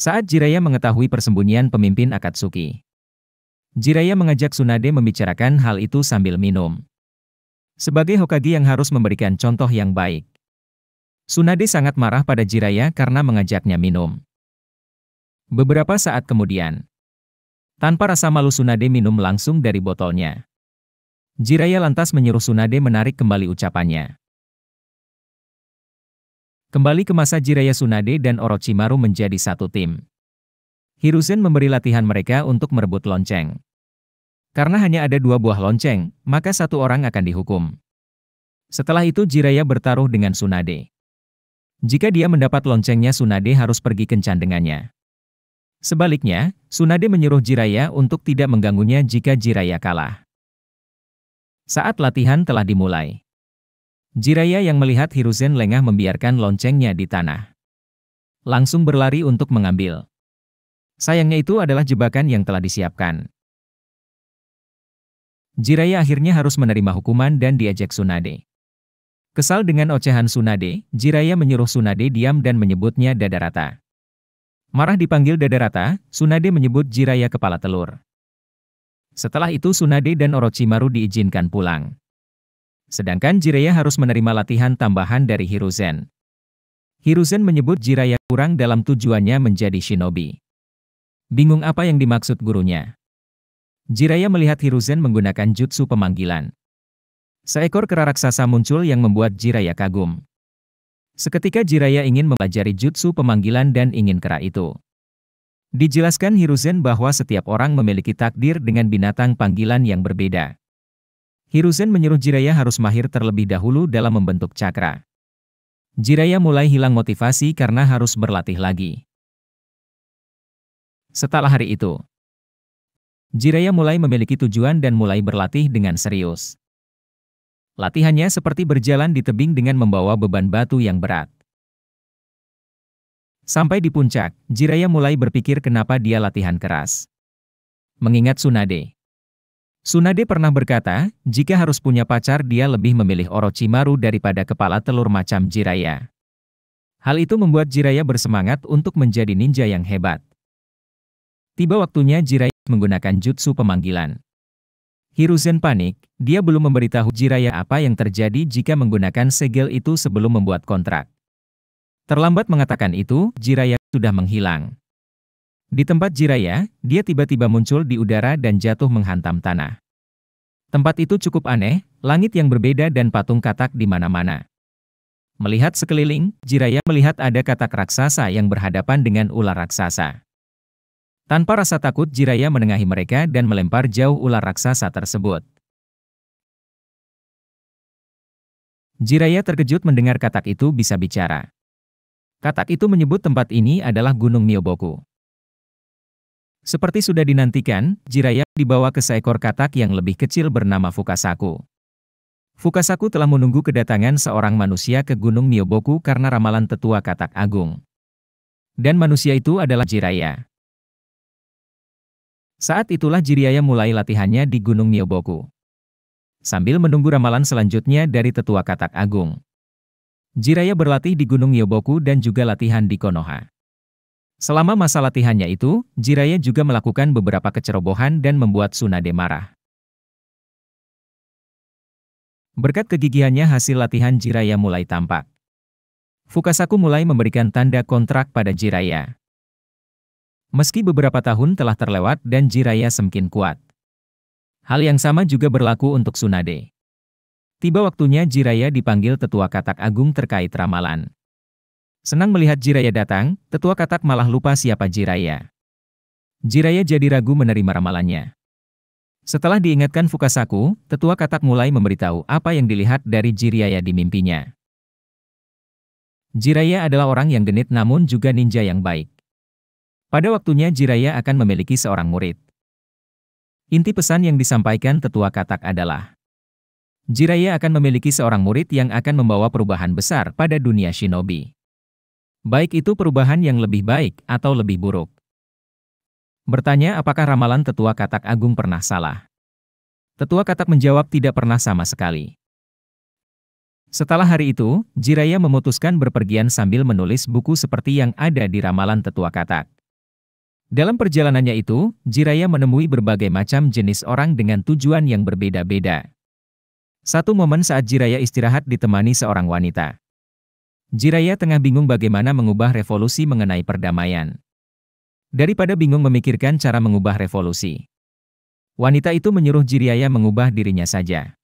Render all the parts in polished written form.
Saat Jiraiya mengetahui persembunyian pemimpin Akatsuki, Jiraiya mengajak Tsunade membicarakan hal itu sambil minum. Sebagai Hokage yang harus memberikan contoh yang baik, Tsunade sangat marah pada Jiraiya karena mengajaknya minum. Beberapa saat kemudian, tanpa rasa malu Tsunade minum langsung dari botolnya. Jiraiya lantas menyuruh Tsunade menarik kembali ucapannya. Kembali ke masa Jiraiya, Tsunade dan Orochimaru menjadi satu tim. Hiruzen memberi latihan mereka untuk merebut lonceng. Karena hanya ada 2 buah lonceng, maka 1 orang akan dihukum. Setelah itu Jiraiya bertaruh dengan Tsunade. Jika dia mendapat loncengnya, Tsunade harus pergi kencan dengannya. Sebaliknya, Tsunade menyuruh Jiraiya untuk tidak mengganggunya jika Jiraiya kalah. Saat latihan telah dimulai, Jiraiya yang melihat Hiruzen lengah membiarkan loncengnya di tanah, langsung berlari untuk mengambil. Sayangnya itu adalah jebakan yang telah disiapkan. Jiraiya akhirnya harus menerima hukuman dan diejek Tsunade. Kesal dengan ocehan Tsunade, Jiraiya menyuruh Tsunade diam dan menyebutnya Dadarata. Marah dipanggil Dadarata, Tsunade menyebut Jiraiya kepala telur. Setelah itu Tsunade dan Orochimaru diizinkan pulang. Sedangkan Jiraiya harus menerima latihan tambahan dari Hiruzen. Hiruzen menyebut Jiraiya kurang dalam tujuannya menjadi shinobi. Bingung apa yang dimaksud gurunya. Jiraiya melihat Hiruzen menggunakan jutsu pemanggilan. Seekor kera raksasa muncul yang membuat Jiraiya kagum. Seketika Jiraiya ingin mempelajari jutsu pemanggilan dan ingin kera itu. Dijelaskan Hiruzen bahwa setiap orang memiliki takdir dengan binatang panggilan yang berbeda. Hiruzen menyuruh Jiraiya harus mahir terlebih dahulu dalam membentuk cakra. Jiraiya mulai hilang motivasi karena harus berlatih lagi. Setelah hari itu, Jiraiya mulai memiliki tujuan dan mulai berlatih dengan serius. Latihannya seperti berjalan di tebing dengan membawa beban batu yang berat. Sampai di puncak, Jiraiya mulai berpikir kenapa dia latihan keras. Mengingat Tsunade. Tsunade pernah berkata, jika harus punya pacar dia lebih memilih Orochimaru daripada kepala telur macam Jiraiya. Hal itu membuat Jiraiya bersemangat untuk menjadi ninja yang hebat. Tiba waktunya Jiraiya menggunakan jutsu pemanggilan. Hiruzen panik, dia belum memberitahu Jiraiya apa yang terjadi jika menggunakan segel itu sebelum membuat kontrak. Terlambat mengatakan itu, Jiraiya sudah menghilang. Di tempat Jiraiya, dia tiba-tiba muncul di udara dan jatuh menghantam tanah. Tempat itu cukup aneh, langit yang berbeda dan patung katak di mana-mana. Melihat sekeliling, Jiraiya melihat ada katak raksasa yang berhadapan dengan ular raksasa. Tanpa rasa takut Jiraiya menengahi mereka dan melempar jauh ular raksasa tersebut. Jiraiya terkejut mendengar katak itu bisa bicara. Katak itu menyebut tempat ini adalah Gunung Myoboku. Seperti sudah dinantikan, Jiraiya dibawa ke seekor katak yang lebih kecil bernama Fukasaku. Fukasaku telah menunggu kedatangan seorang manusia ke Gunung Myoboku karena ramalan tetua katak agung. Dan manusia itu adalah Jiraiya. Saat itulah Jiraiya mulai latihannya di Gunung Myoboku. Sambil menunggu ramalan selanjutnya dari tetua katak agung, Jiraiya berlatih di Gunung Myoboku dan juga latihan di Konoha. Selama masa latihannya itu, Jiraiya juga melakukan beberapa kecerobohan dan membuat Tsunade marah. Berkat kegigihannya hasil latihan Jiraiya mulai tampak. Fukasaku mulai memberikan tanda kontrak pada Jiraiya. Meski beberapa tahun telah terlewat dan Jiraiya semakin kuat. Hal yang sama juga berlaku untuk Tsunade. Tiba waktunya Jiraiya dipanggil tetua katak agung terkait ramalan. Senang melihat Jiraiya datang, tetua katak malah lupa siapa Jiraiya. Jiraiya jadi ragu menerima ramalannya. Setelah diingatkan Fukasaku, tetua katak mulai memberitahu apa yang dilihat dari Jiraiya di mimpinya. Jiraiya adalah orang yang genit namun juga ninja yang baik. Pada waktunya Jiraiya akan memiliki seorang murid. Inti pesan yang disampaikan tetua katak adalah, Jiraiya akan memiliki seorang murid yang akan membawa perubahan besar pada dunia shinobi. Baik itu perubahan yang lebih baik atau lebih buruk. Bertanya apakah ramalan tetua katak agung pernah salah. Tetua katak menjawab tidak pernah sama sekali. Setelah hari itu, Jiraiya memutuskan berpergian sambil menulis buku seperti yang ada di ramalan tetua katak. Dalam perjalanannya itu, Jiraiya menemui berbagai macam jenis orang dengan tujuan yang berbeda-beda. Satu momen saat Jiraiya istirahat ditemani seorang wanita. Jiraiya tengah bingung bagaimana mengubah revolusi mengenai perdamaian. Daripada bingung memikirkan cara mengubah revolusi, wanita itu menyuruh Jiraiya mengubah dirinya saja.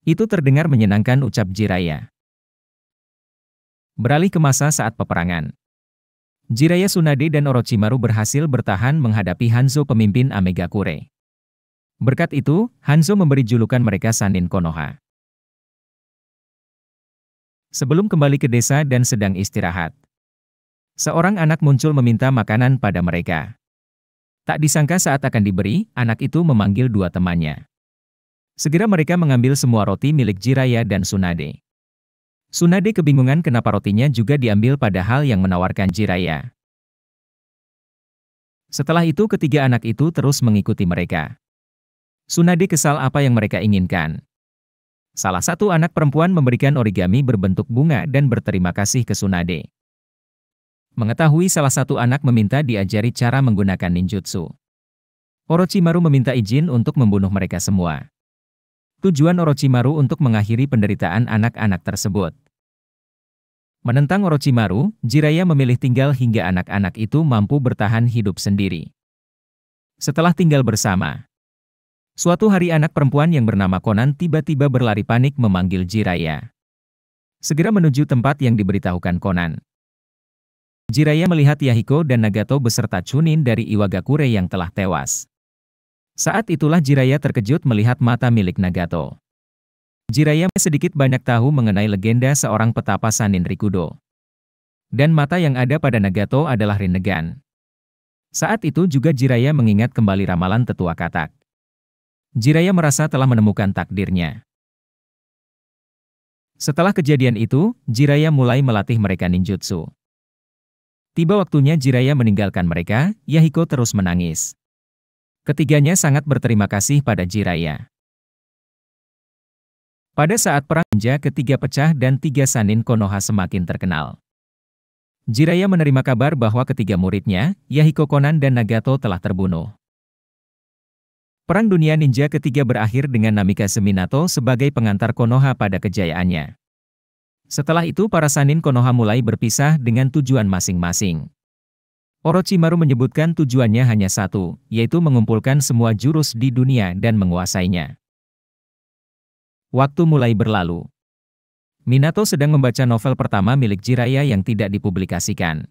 Itu terdengar menyenangkan, ucap Jiraiya. Beralih ke masa saat peperangan. Jiraiya Tsunade dan Orochimaru berhasil bertahan menghadapi Hanzo, pemimpin Amegakure. Berkat itu, Hanzo memberi julukan mereka Sannin Konoha. Sebelum kembali ke desa dan sedang istirahat, seorang anak muncul meminta makanan pada mereka. Tak disangka saat akan diberi, anak itu memanggil dua temannya. Segera mereka mengambil semua roti milik Jiraiya dan Tsunade. Tsunade kebingungan kenapa rotinya juga diambil padahal yang menawarkan Jiraiya. Setelah itu ketiga anak itu terus mengikuti mereka. Tsunade kesal apa yang mereka inginkan. Salah satu anak perempuan memberikan origami berbentuk bunga dan berterima kasih ke Tsunade. Mengetahui salah satu anak meminta diajari cara menggunakan ninjutsu, Orochimaru meminta izin untuk membunuh mereka semua. Tujuan Orochimaru untuk mengakhiri penderitaan anak-anak tersebut. Menentang Orochimaru, Jiraiya memilih tinggal hingga anak-anak itu mampu bertahan hidup sendiri. Setelah tinggal bersama, suatu hari anak perempuan yang bernama Konan tiba-tiba berlari panik memanggil Jiraiya. Segera menuju tempat yang diberitahukan Konan. Jiraiya melihat Yahiko dan Nagato beserta Chunin dari Iwagakure yang telah tewas. Saat itulah Jiraiya terkejut melihat mata milik Nagato. Jiraiya sedikit banyak tahu mengenai legenda seorang petapa Sannin Rikudo. Dan mata yang ada pada Nagato adalah Rinnegan. Saat itu juga Jiraiya mengingat kembali ramalan tetua katak. Jiraiya merasa telah menemukan takdirnya. Setelah kejadian itu, Jiraiya mulai melatih mereka ninjutsu. Tiba waktunya Jiraiya meninggalkan mereka, Yahiko terus menangis. Ketiganya sangat berterima kasih pada Jiraiya. Pada saat perang ninja ketiga pecah dan tiga Sannin Konoha semakin terkenal, Jiraiya menerima kabar bahwa ketiga muridnya, Yahiko, Konan, dan Nagato telah terbunuh. Perang dunia ninja ketiga berakhir dengan Namikaze Minato sebagai pengantar Konoha pada kejayaannya. Setelah itu para Sannin Konoha mulai berpisah dengan tujuan masing-masing. Orochimaru menyebutkan tujuannya hanya satu, yaitu mengumpulkan semua jurus di dunia dan menguasainya. Waktu mulai berlalu. Minato sedang membaca novel pertama milik Jiraiya yang tidak dipublikasikan.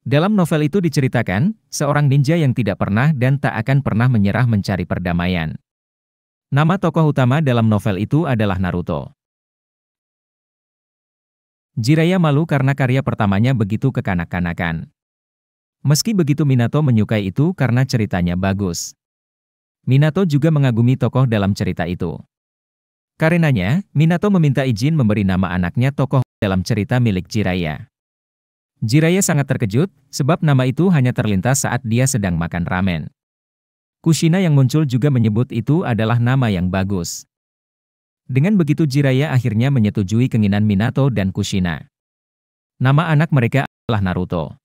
Dalam novel itu diceritakan, seorang ninja yang tidak pernah dan tak akan pernah menyerah mencari perdamaian. Nama tokoh utama dalam novel itu adalah Naruto. Jiraiya malu karena karya pertamanya begitu kekanak-kanakan. Meski begitu Minato menyukai itu karena ceritanya bagus. Minato juga mengagumi tokoh dalam cerita itu. Karenanya, Minato meminta izin memberi nama anaknya tokoh dalam cerita milik Jiraiya. Jiraiya sangat terkejut, sebab nama itu hanya terlintas saat dia sedang makan ramen. Kushina yang muncul juga menyebut itu adalah nama yang bagus. Dengan begitu Jiraiya akhirnya menyetujui keinginan Minato dan Kushina. Nama anak mereka adalah Naruto.